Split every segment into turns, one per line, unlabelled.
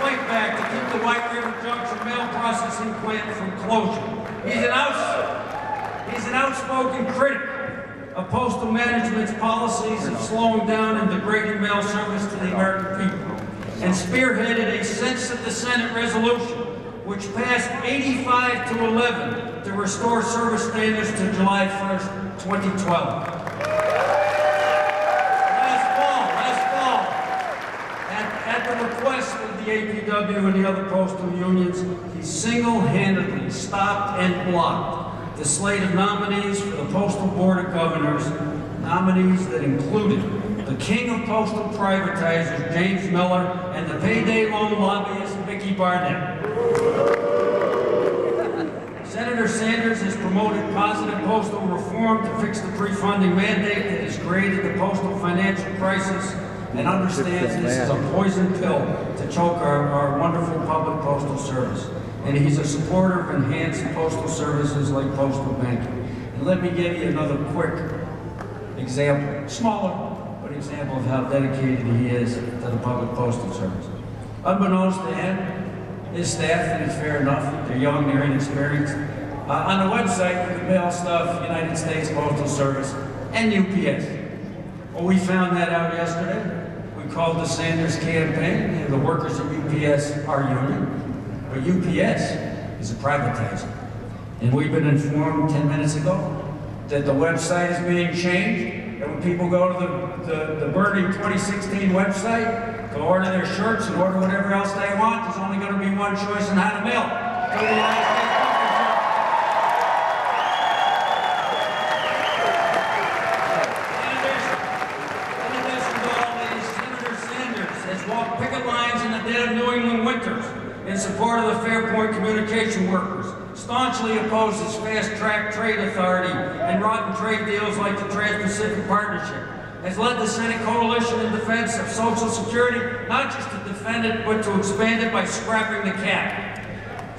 fight back to keep the White River Junction mail processing plant from closure. He's an outspoken critic of postal management's policies of slowing down and degrading mail service to the American people, and spearheaded a sense of the Senate resolution, which passed 85-11 to restore service standards to July 1st, 2012. Last fall, at the request of the APW and the other postal unions, he single-handedly stopped and blocked the slate of nominees for the Postal Board of Governors, nominees that included the king of postal privatizers, James Miller, and the payday loan lobbyist, Mickey Barnett. Senator Sanders has promoted positive postal reform to fix the pre-funding mandate that has created the postal financial crisis, and understands this is a poison pill to choke our wonderful public postal service. And he's a supporter of enhanced postal services like postal banking. And let me give you another quick example, smaller, but example of how dedicated he is to the public postal service. Unbeknownst to him, his staff, and it's fair enough, they're young, they're inexperienced. On the website, you can mail stuff, United States Postal Service, and UPS. Well, we found that out yesterday. We called the Sanders campaign, and the workers at UPS are union. But UPS is a privatizer. And we've been informed 10 minutes ago that the website is being changed. And when people go to the Bernie 2016 website to order their shirts and order whatever else they want, there's only going to be one choice on how to mail it. To the United States Postal Service. In addition to all these, Senator Sanders has walked picket lines in the dead of New England winters in support of the Fairpoint communication workers, staunchly opposes fast-track trade authority and rotten trade deals like the Trans-Pacific Partnership, has led the Senate coalition in defense of Social Security, not just to defend it, but to expand it by scrapping the cap.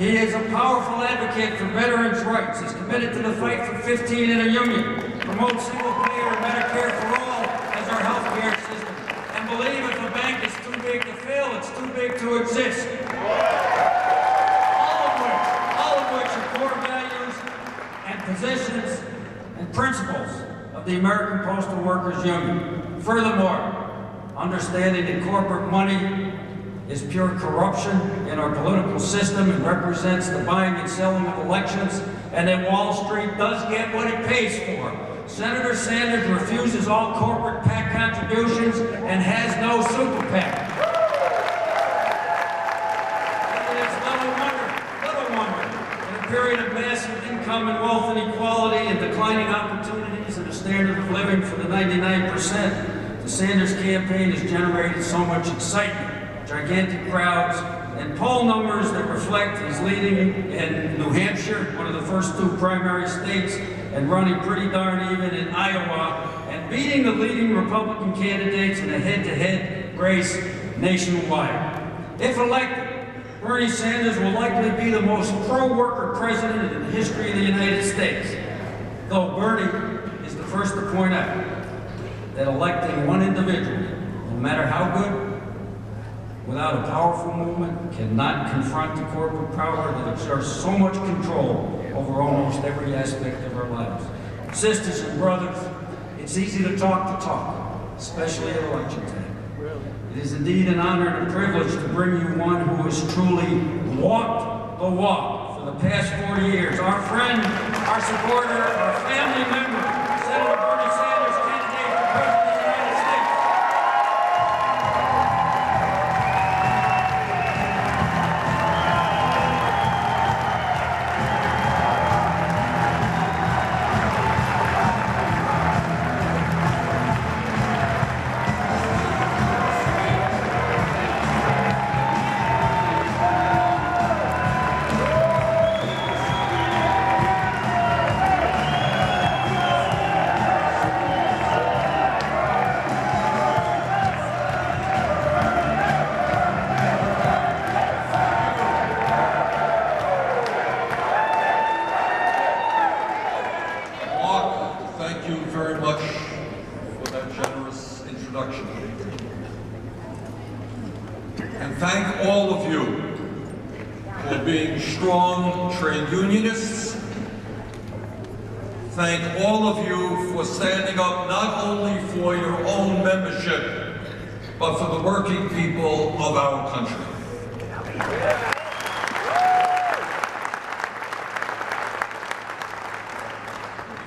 He is a powerful advocate for veterans' rights, is committed to the fight for 15 in a union, promotes single-payer Medicare for all as our health care system, and believe if a bank is too big to fail, it's too big to exist. All of which are core values and positions and principles of the American Postal Workers Union. Furthermore, understanding that corporate money is pure corruption in our political system and represents the buying and selling of elections, and that Wall Street does get what it pays for. Senator Sanders refuses all corporate PAC contributions and has no super PAC. Period of massive income and wealth inequality and declining opportunities and a standard of living for the 99%, the Sanders campaign has generated so much excitement, gigantic crowds, and poll numbers that reflect he's leading in New Hampshire, one of the first two primary states, and running pretty darn even in Iowa, and beating the leading Republican candidates in a head-to-head race nationwide. If elected, Bernie Sanders will likely be the most pro-worker president in the history of the United States, though Bernie is the first to point out that electing one individual, no matter how good, without a powerful movement, cannot confront the corporate power that exerts so much control over almost every aspect of our lives. Sisters and brothers, it's easy to talk, especially at election time. It is indeed an honor and a privilege to bring you one who has truly walked the walk for the past 40 years. Our friend, our supporter, our family member, Senator Bernie Sanders, candidate for President of the United States.
of you for being strong trade unionists. Thank all of you for standing up not only for your own membership, but for the working people of our country.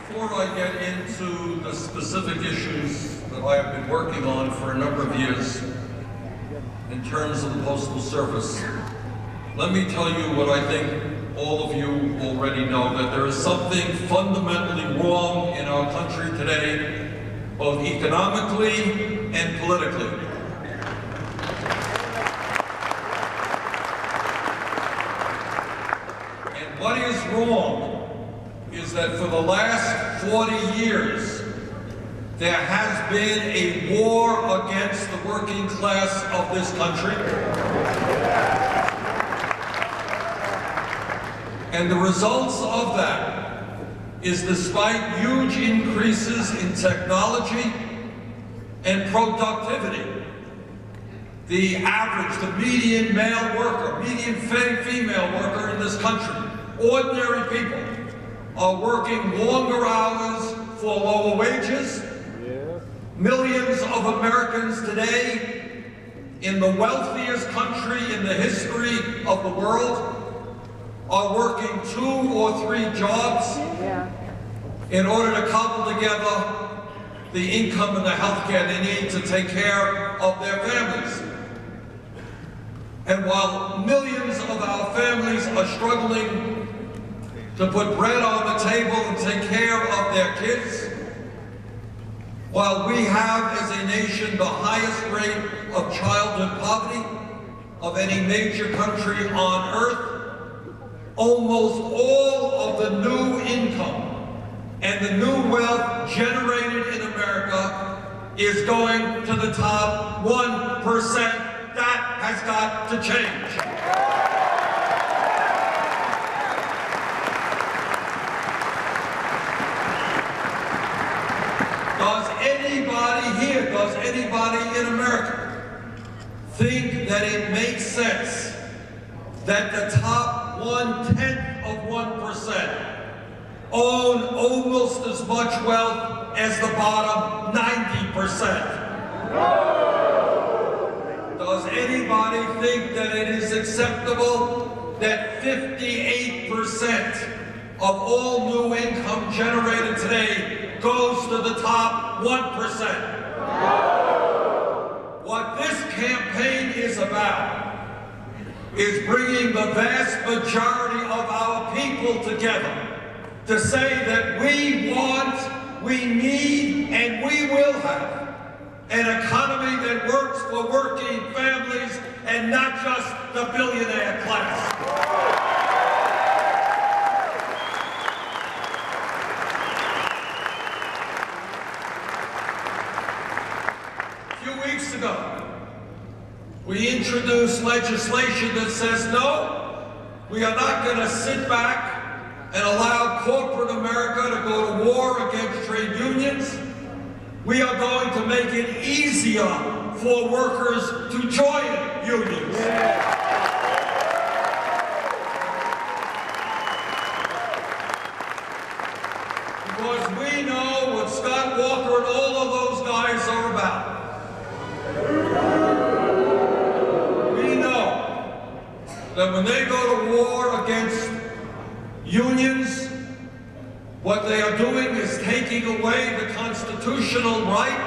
Before I get into the specific issues that I have been working on for a number of years in terms of the Postal Service, let me tell you what I think all of you already know, that there is something fundamentally wrong in our country today, both economically and politically. And what is wrong is that for the last 40 years, there has been a war against the working class of this country. And the results of that is, despite huge increases in technology and productivity, the average, the median male worker, median female worker in this country, ordinary people, are working longer hours for lower wages. Millions of Americans today, in the wealthiest country in the history of the world, are working 2 or 3 jobs in order to cobble together the income and the health care they need to take care of their families. And while millions of our families are struggling to put bread on the table and take care of their kids, while we have as a nation the highest rate of childhood poverty of any major country on earth, almost all of the new income and the new wealth generated in America is going to the top 1%. That has got to change. Does anybody here, does anybody in America think that it makes sense that the top 1/10% own almost as much wealth as the bottom 90%? Does anybody think that it is acceptable that 58% of all new income generated today goes to the top 1%? What this campaign is about is bringing the vast majority of our people together to say that we want, we need, and we will have an economy that works for working families and not just the billionaire class. A few weeks ago, we introduced legislation that says, no, we are not going to sit back and allow corporate America to go to war against trade unions. We are going to make it easier for workers to join unions. Because we know what Scott Walker and all of those guys are about. That when they go to war against unions, what they are doing is taking away the constitutional right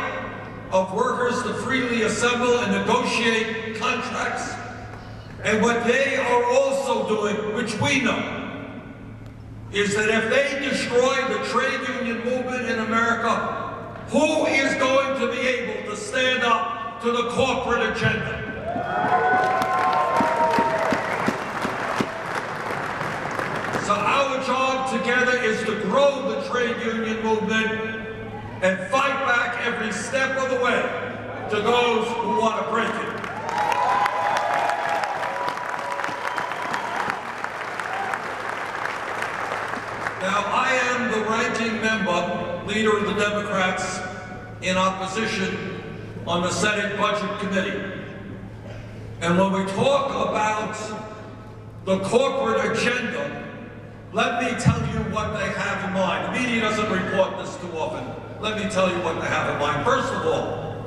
of workers to freely assemble and negotiate contracts. And what they are also doing, which we know, is that if they destroy the trade union movement in America, who is going to be able to stand up to the corporate agenda? So our job together is to grow the trade union movement and fight back every step of the way to those who want to break it. Now, I am the ranking member, leader of the Democrats in opposition on the Senate Budget Committee. And when we talk about the corporate agenda, let me tell you what they have in mind. The media doesn't report this too often. Let me tell you what they have in mind. First of all,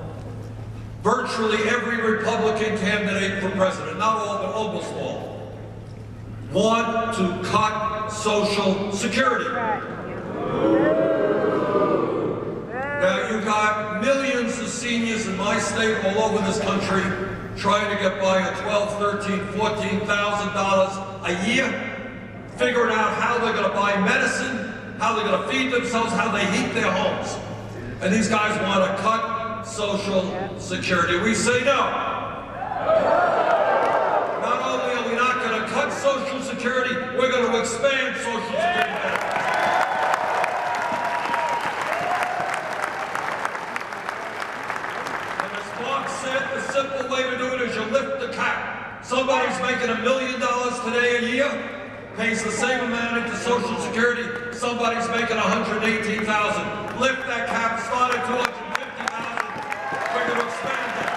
virtually every Republican candidate for president, not all, but almost all, want to cut Social Security. Now, you got millions of seniors in my state, all over this country, trying to get by a $12,000, $13,000, $14,000 a year, figuring out how they're going to buy medicine, how they're going to feed themselves, how they heat their homes. And these guys want to cut Social Security. We say no. Not only are we not going to cut Social Security, we're going to expand Social Security benefits. And as Mark said, the simple way to do it is you lift the cap. Somebody's making $1 million today a year, pays the same amount into Social Security. Somebody's making $118,000. Lift that cap, start at $250,000. We're going to expand that.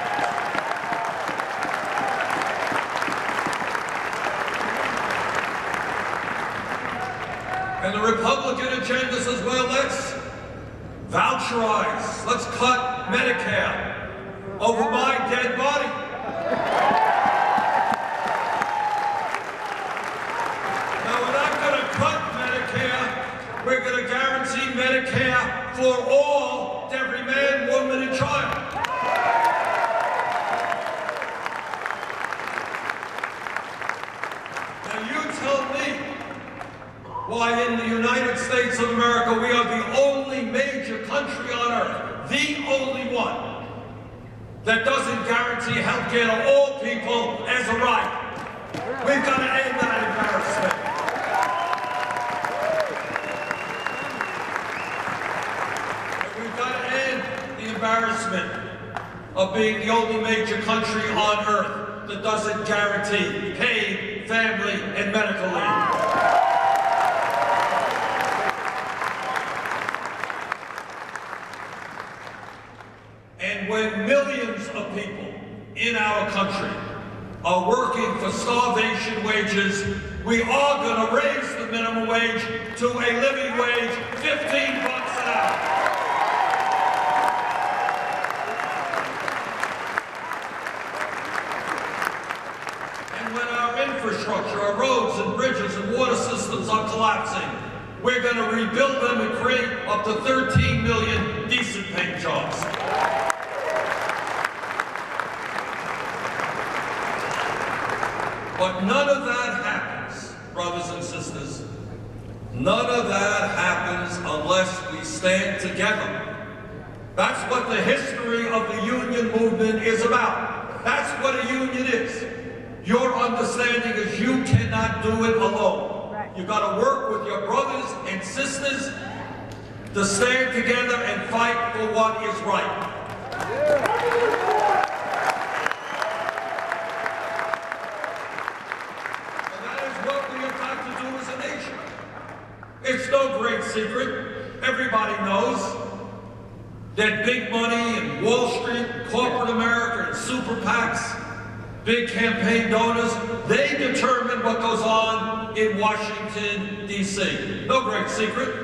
And the Republican agenda says, well, let's voucherize. Let's cut Medicare over my dead body. We're going to guarantee Medicare for all, to every man, woman, and child. Now you tell me why in the United States of America we are the only major country on earth, the only one, that doesn't guarantee health care to all people as a right. We've got to end that embarrassment. Embarrassment of being the only major country on earth that doesn't guarantee paid family and medical leave. And when millions of people in our country are working for starvation wages, we are going to raise the minimum wage to a living wage, $15 an hour. Infrastructure, our roads and bridges and water systems are collapsing. We're going to rebuild them and create up to 13 million decent paying jobs. But none of that happens, brothers and sisters. None of that happens unless we stand together. That's what the history of the union movement is about. That's what a union is. Your understanding is you cannot do it alone. Right. You've got to work with your brothers and sisters to stand together and fight for what is right. And that is what we have got to do as a nation. It's no great secret. Everybody knows that big money and Wall Street, corporate America, and super PACs, big campaign donors, they determine what goes on in Washington, D.C. No great secret.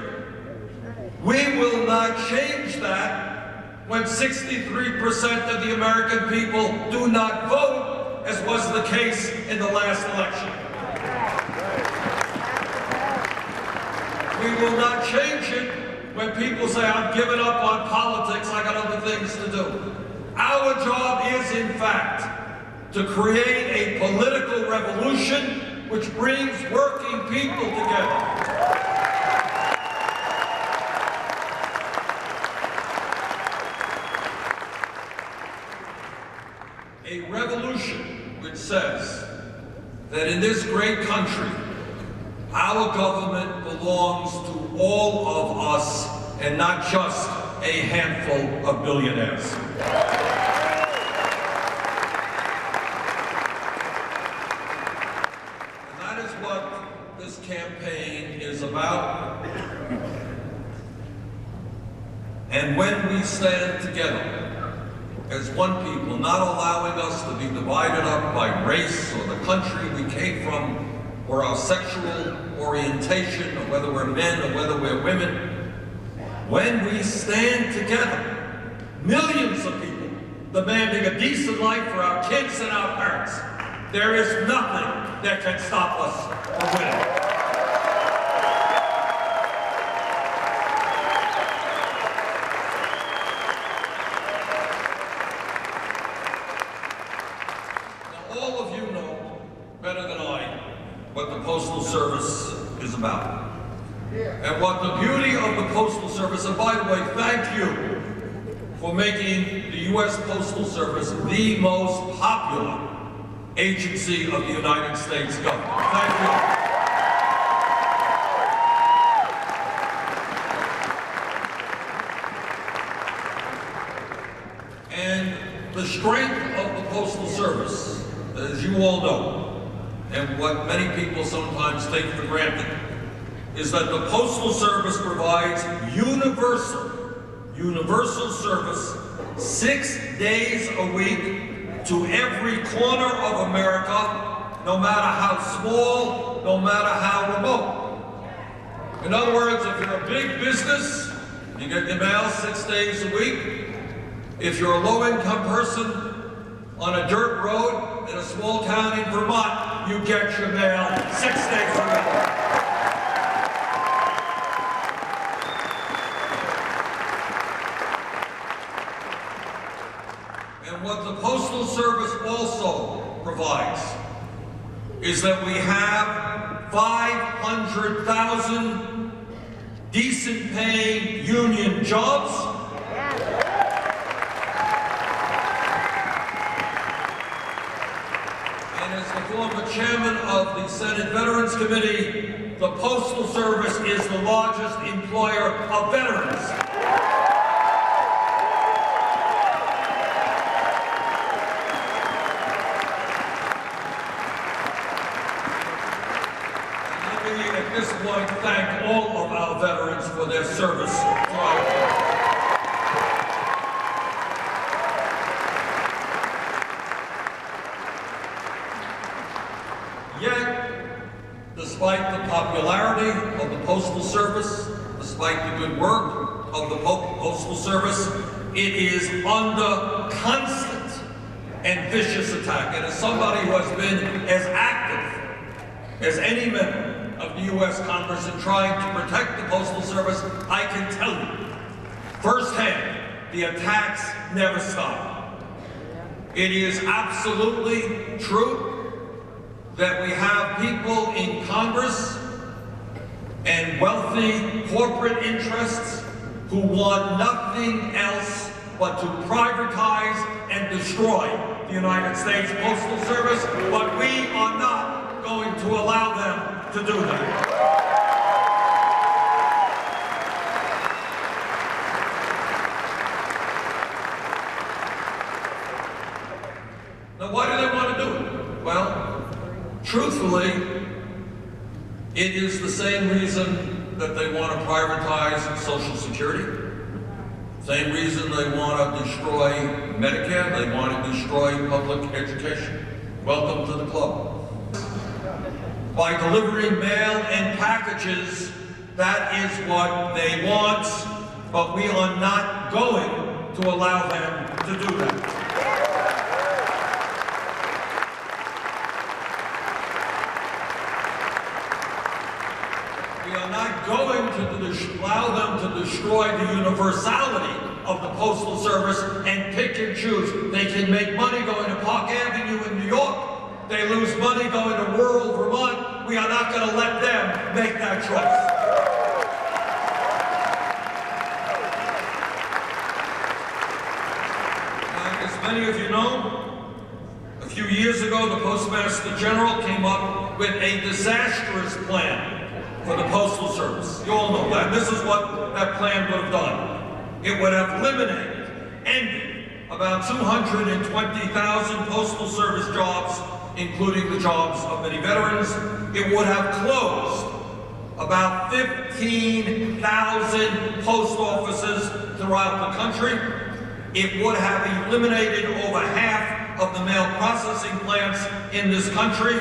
We will not change that when 63% of the American people do not vote, as was the case in the last election. We will not change it when people say, I'm giving up on politics, I got other things to do. Our job is, in fact, to create a political revolution which brings working people together. A revolution which says that in this great country, our government belongs to all of us and not just a handful of billionaires. Campaign is about. And when we stand together, as one people, not allowing us to be divided up by race or the country we came from or our sexual orientation or whether we're men or whether we're women. When we stand together, millions of people demanding a decent life for our kids and our parents, there is nothing that can stop us from winning. Now, all of you know better than I what the Postal Service is about. And what the beauty of the Postal Service, and by the way, thank you for making the U.S. Postal Service the most popular agency of the United States government. Thank you. And the strength of the Postal Service, as you all know, and what many people sometimes take for granted, is that the Postal Service provides universal service 6 days a week to every corner of America, no matter how small, no matter how remote. In other words, if you're a big business, you get your mail 6 days a week. If you're a low-income person on a dirt road in a small town in Vermont, you get your mail 6 days a week. And what the Postal Service also provides is that we have 500,000 decent paying union jobs. And as the former chairman of the Senate Veterans Committee, the Postal Service is the largest employer of veterans. At this point, thank all of our veterans for their service to our country. Yet, despite the popularity of the Postal Service, despite the good work of the Postal Service, it is under constant and vicious attack. And as somebody who has been as active as any member of the U.S. Congress in trying to protect the Postal Service, I can tell you firsthand, the attacks never stop. It is absolutely true that we have people in Congress and wealthy corporate interests who want nothing else but to privatize and destroy the United States Postal Service, but we are not going to allow them to do that. Now, why do they want to do it? Well, truthfully, it is the same reason that they want to privatize Social Security, same reason they want to destroy Medicare, they want to destroy public education. Welcome to the club. By delivering mail and packages, that is what they want, but we are not going to allow them to do that. We are not going to allow them to destroy the universality of the Postal Service and pick and choose. They can make money going to Park Avenue in New York. They lose money going to rural Vermont. We are not going to let them make that choice. As many of you know, a few years ago, the Postmaster General came up with a disastrous plan for the Postal Service. You all know that. This is what that plan would have done. It would have ended about 220,000 Postal Service jobs, including the jobs of many veterans. It would have closed about 15,000 post offices throughout the country. It would have eliminated over half of the mail processing plants in this country.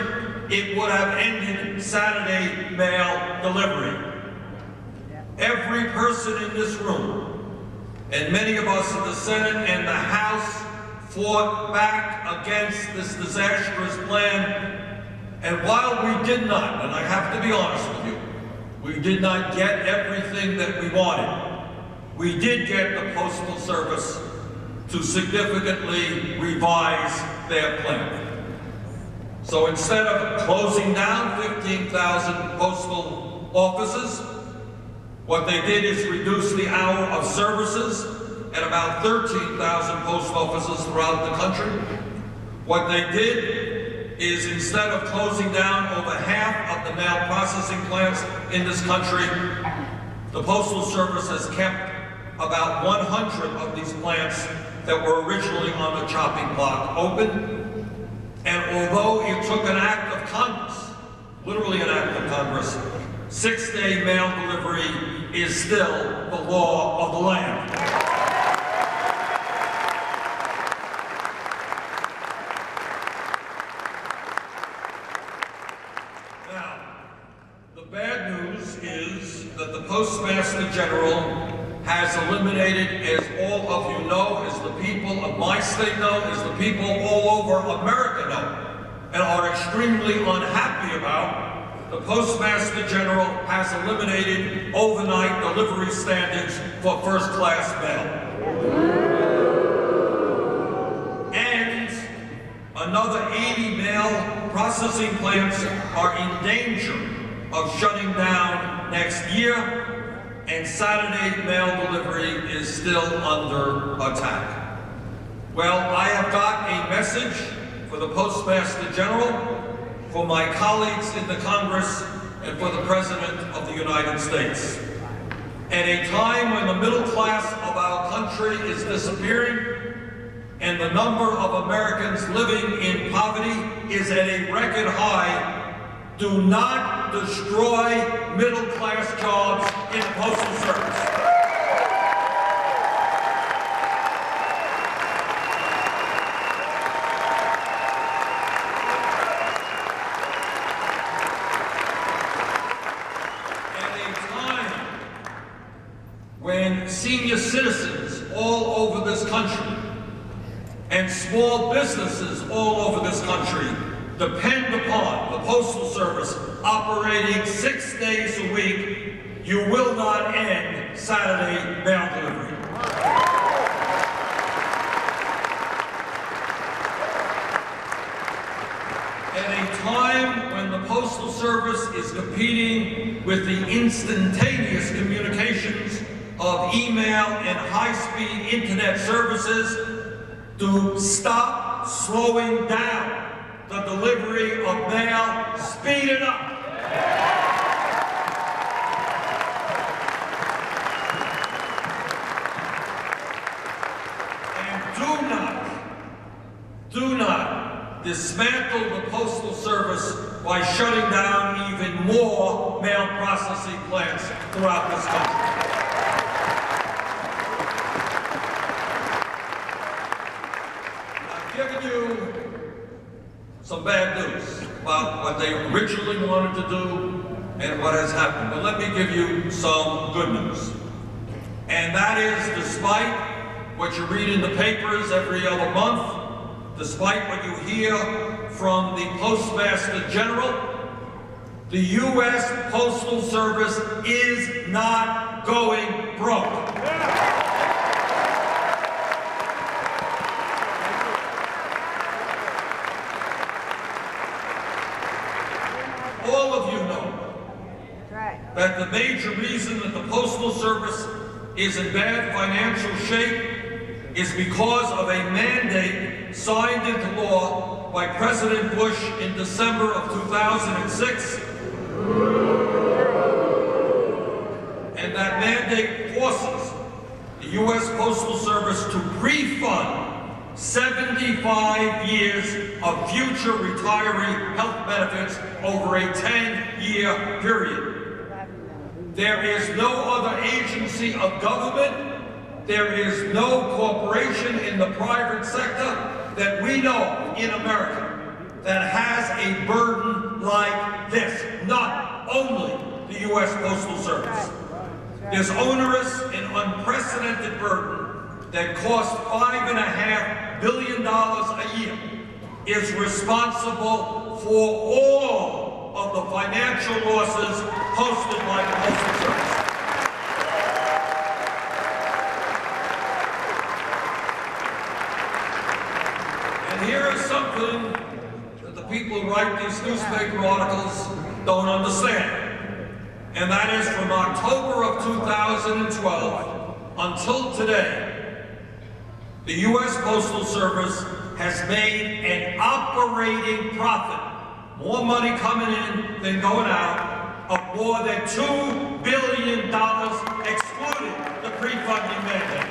It would have ended Saturday mail delivery. Every person in this room, and many of us in the Senate and the House, fought back against this disastrous plan. And while we did not, and I have to be honest with you, we did not get everything that we wanted, we did get the Postal Service to significantly revise their plan. So instead of closing down 15,000 postal offices, what they did is reduce the hour of services at about 13,000 post offices throughout the country. What they did is, instead of closing down over half of the mail processing plants in this country, the Postal Service has kept about 100 of these plants that were originally on the chopping block open. And although it took an act of Congress, literally an act of Congress, 6-day mail delivery is still the law of the land. Now, the bad news is that the Postmaster General has eliminated, as all of you know, as the people of my state know, as the people all over America know, and are extremely unhappy about, the Postmaster General has eliminated overnight delivery standards for first-class mail. And another 80 mail processing plants are in danger of shutting down next year, and Saturday mail delivery is still under attack. Well, I have got a message for the Postmaster General, for my colleagues in the Congress, and for the President of the United States. At a time when the middle class of our country is disappearing, and the number of Americans living in poverty is at a record high, do not destroy middle-class jobs in the Postal Service. When senior citizens all over this country and small businesses all over this country depend upon the Postal Service operating 6 days a week, you will not end Saturday mail delivery. At a time when the Postal Service is competing with the instantaneous communications of email and high-speed internet services, to stop slowing down the delivery of mail, speed it up. And do not dismantle the Postal Service by shutting down even more mail processing plants throughout this country. I've given you some bad news about what they originally wanted to do and what has happened. But let me give you some good news. And that is, despite what you read in the papers every other month, despite what you hear from the Postmaster General, the U.S. Postal Service is not going broke. All of you know that the major reason that the Postal Service is in bad financial shape is because of a mandate signed into law by President Bush in December of 2006. And that mandate forces the U.S. Postal Service to refund 75 years of future retiree health benefits over a 10-year period. There is no other agency of government there is no corporation in the private sector that we know in America that has a burden like this. Not only the U.S. Postal Service. This onerous and unprecedented burden that costs $5.5 billion a year is responsible for all of the financial losses posted by the Postal Service. And here is something that the people who write these newspaper articles don't understand. And that is from October of 2012 until today, the U.S. Postal Service has made an operating profit, more money coming in than going out, of more than $2 billion, excluding the pre-funding mandate.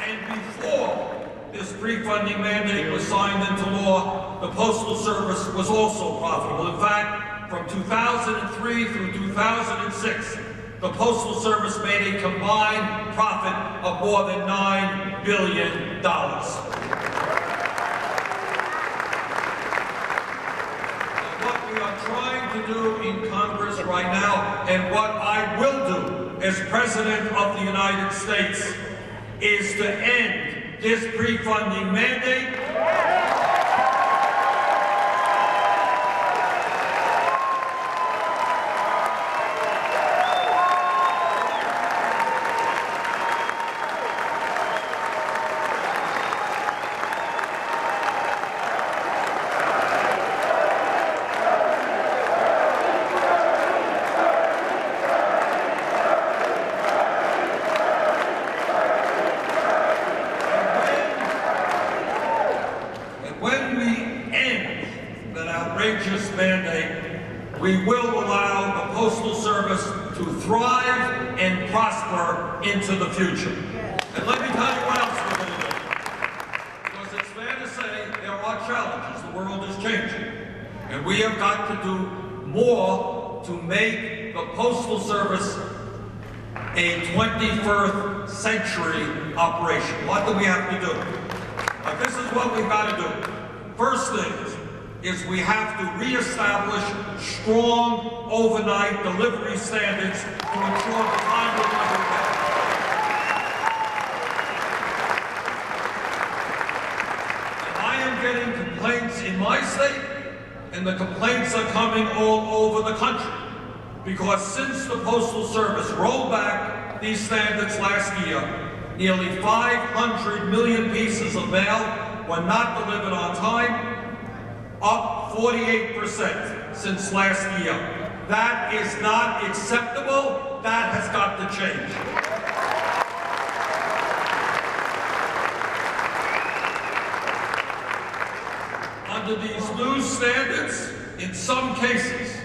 And before this pre-funding mandate was signed into law, the Postal Service was also profitable. In fact, from 2003 through 2006, the Postal Service made a combined profit of more than $9 billion. What we are trying to do in Congress right now, and what I will do as President of the United States, is to end this pre-funding mandate. Mandate, we will allow the Postal Service to thrive and prosper into the future. And let me tell you what else we're going to do. Because it's fair to say there are challenges. The world is changing. And we have got to do more to make the Postal Service a 21st century operation. What do we have to do? This is what we've got to do. First thing is we have to reestablish strong overnight delivery standards to ensure the timely delivery. And I am getting complaints in my state, and the complaints are coming all over the country, because since the Postal Service rolled back these standards last year, nearly 500 million pieces of mail were not delivered on time, up 48% since last year. That is not acceptable. That has got to change. Under these new standards, in some cases,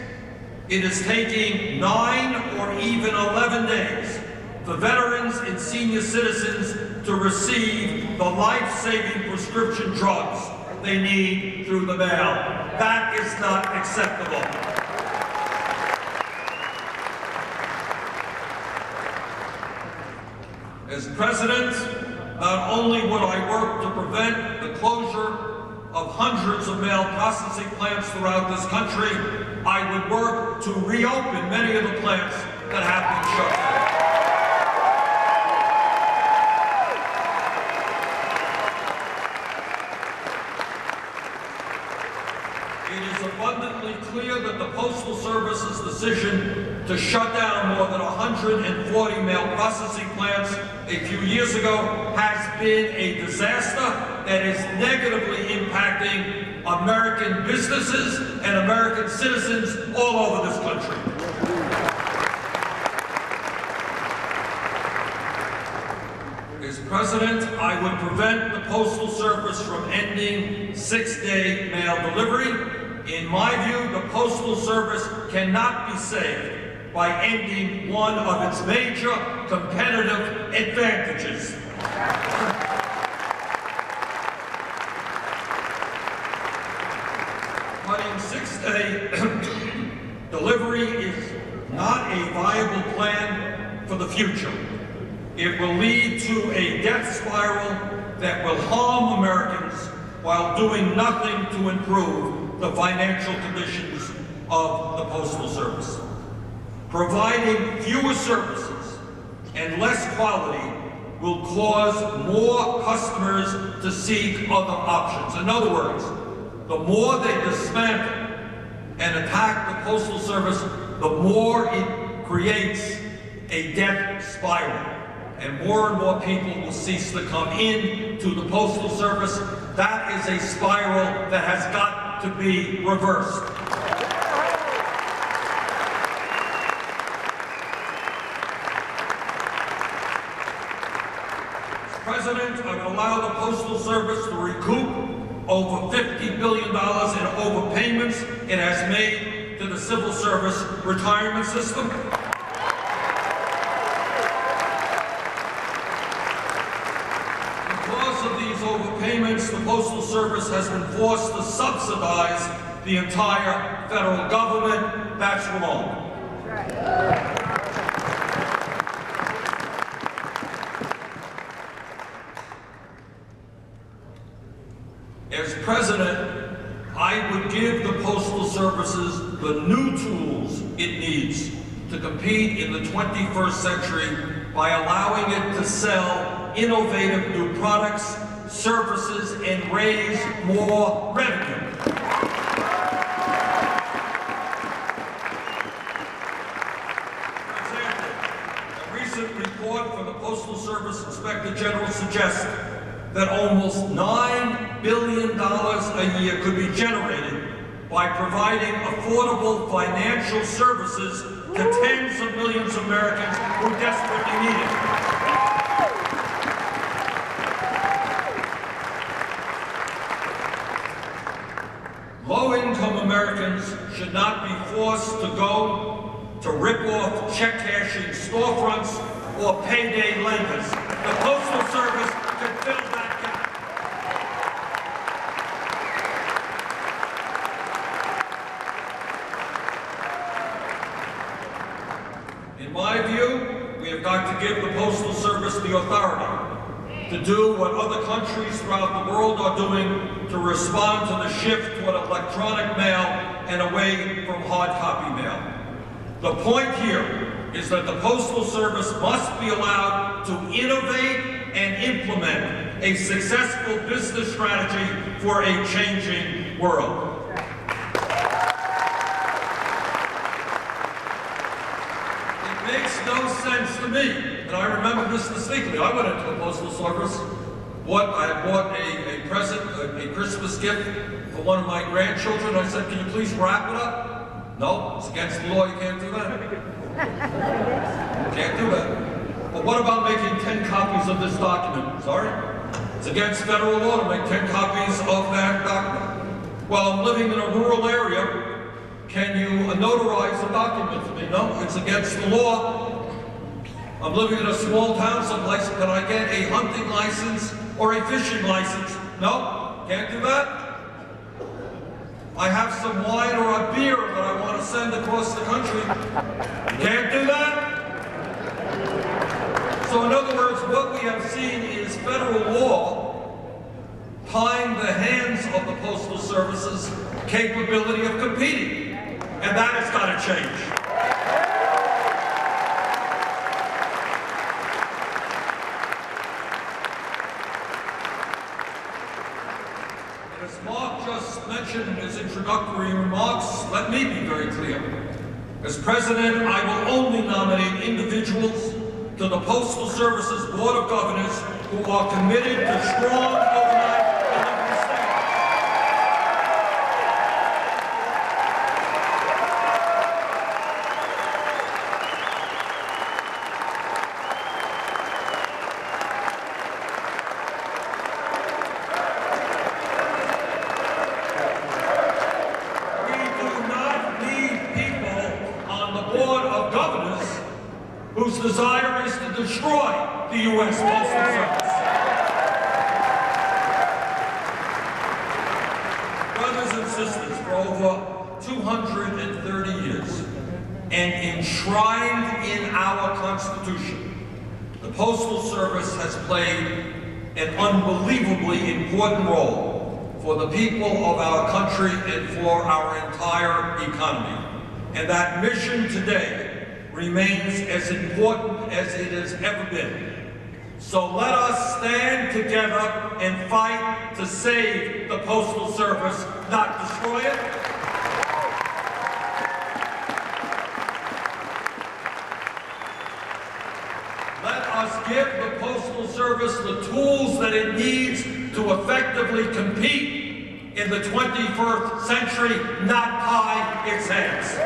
it is taking 9 or even 11 days for veterans and senior citizens to receive the life-saving prescription drugs they need through the mail. That is not acceptable. As President, not only would I work to prevent the closure of hundreds of mail processing plants throughout this country, I would work to reopen many of the plants that have been shut down. It is abundantly clear that the Postal Service's decision to shut down more than 140 mail processing plants a few years ago has been a disaster that is negatively impacting American businesses and American citizens all over this country. As President, I would prevent the Postal Service from ending 6-day mail delivery. In my view, the Postal Service cannot be saved by ending one of its major competitive advantages. Cutting 6-day Delivery is not a viable plan for the future. It will lead to a death spiral that will harm Americans while doing nothing to improve the financial conditions of the Postal Service. Providing fewer services and less quality will cause more customers to seek other options. In other words, the more they dismantle and attack the Postal Service, the more it creates a death spiral. And more people will cease to come in to the Postal Service. That is a spiral that has got to be reversed. As President, I will allow the Postal Service to recoup over $50 billion in overpayments it has made to the civil service retirement system. Because of these overpayments, the Postal Service has been forced to subsidize the entire federal government. That's wrong. As President, I would give the Postal Services the new tools it needs to compete in the 21st century by allowing it to sell innovative new products, services, and raise more revenue. For example, a recent report from the Postal Service Inspector General suggests that almost $9 billion a year could be generated by providing affordable financial services to tens of millions of Americans who desperately need it. Low-income Americans should not be forced to go to rip-off check-cashing storefronts or payday lenders. The Postal Service can fill that gap. In my view, we have got to give the Postal Service the authority to do what other countries throughout the world are doing to respond to the shift toward electronic mail and away from hard copy mail. The point here is that the Postal Service must be allowed to innovate and implement a successful business strategy for a changing world. It makes no sense to me, and I remember this distinctly. I went into the Postal Service. I bought a present, a Christmas gift for one of my grandchildren. I said, "Can you please wrap it up?" "No, it's against the law, you can't do that." Can't do that. But what about making 10 copies of this document? Sorry? It's against federal law to make 10 copies of that document. Well, I'm living in a rural area. Can you notarize a document for me? No, it's against the law. I'm living in a small town someplace. Can I get a hunting license or a fishing license? No, can't do that. I have some wine or a beer that I want to send across the country. Can't do that. So in other words, what we have seen is federal law tying the hands of the Postal Service's capability of competing. And that has got to change. And as Mark just mentioned in his introductory remarks, let me be very clear. As President, I will only nominate individuals to the Postal Service's Board of Governors who are committed to strong overnight delivery standards. We do not need people on the Board of Governors whose desire is to destroy the U.S. Postal Service. Brothers and sisters, for over 230 years, and enshrined in our Constitution. The Postal Service has played an unbelievably important role for the people of our country and for our entire economy. And that mission today remains as important as it has ever been. So let us stand together and fight to save the Postal Service, not destroy it. Let us give the Postal Service the tools that it needs to effectively compete in the 21st century, not tie its hands.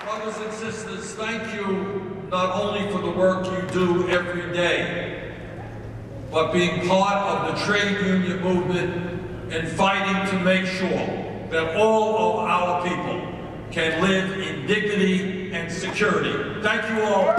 Brothers and sisters, thank you not only for the work you do every day, but being part of the trade union movement and fighting to make sure that all of our people can live in dignity and security. Thank you all.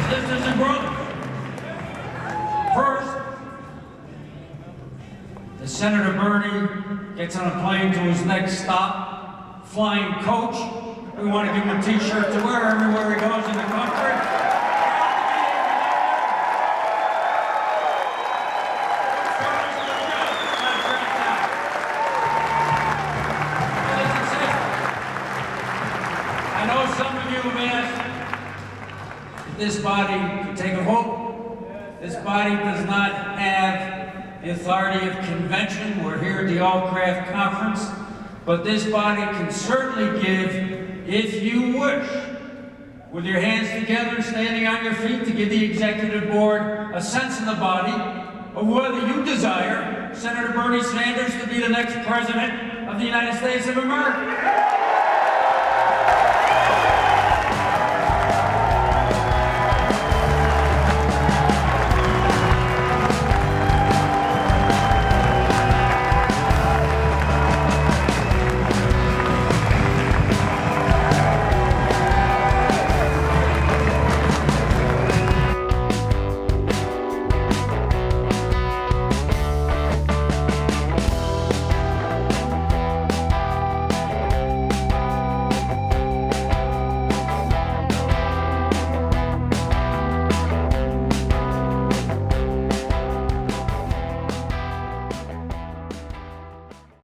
Sisters and brothers, first, as Senator Bernie gets on a plane to his next stop, flying coach, we want to give him a t-shirt to wear everywhere he goes in the country. I know some of you have asked, this body could take a vote. This body does not have the authority of convention. We're here at the All-Craft Conference. But this body can certainly give, if you wish, with your hands together and standing on your feet, to give the executive board a sense in the body of whether you desire Senator Bernie Sanders to be the next president of the United States of America.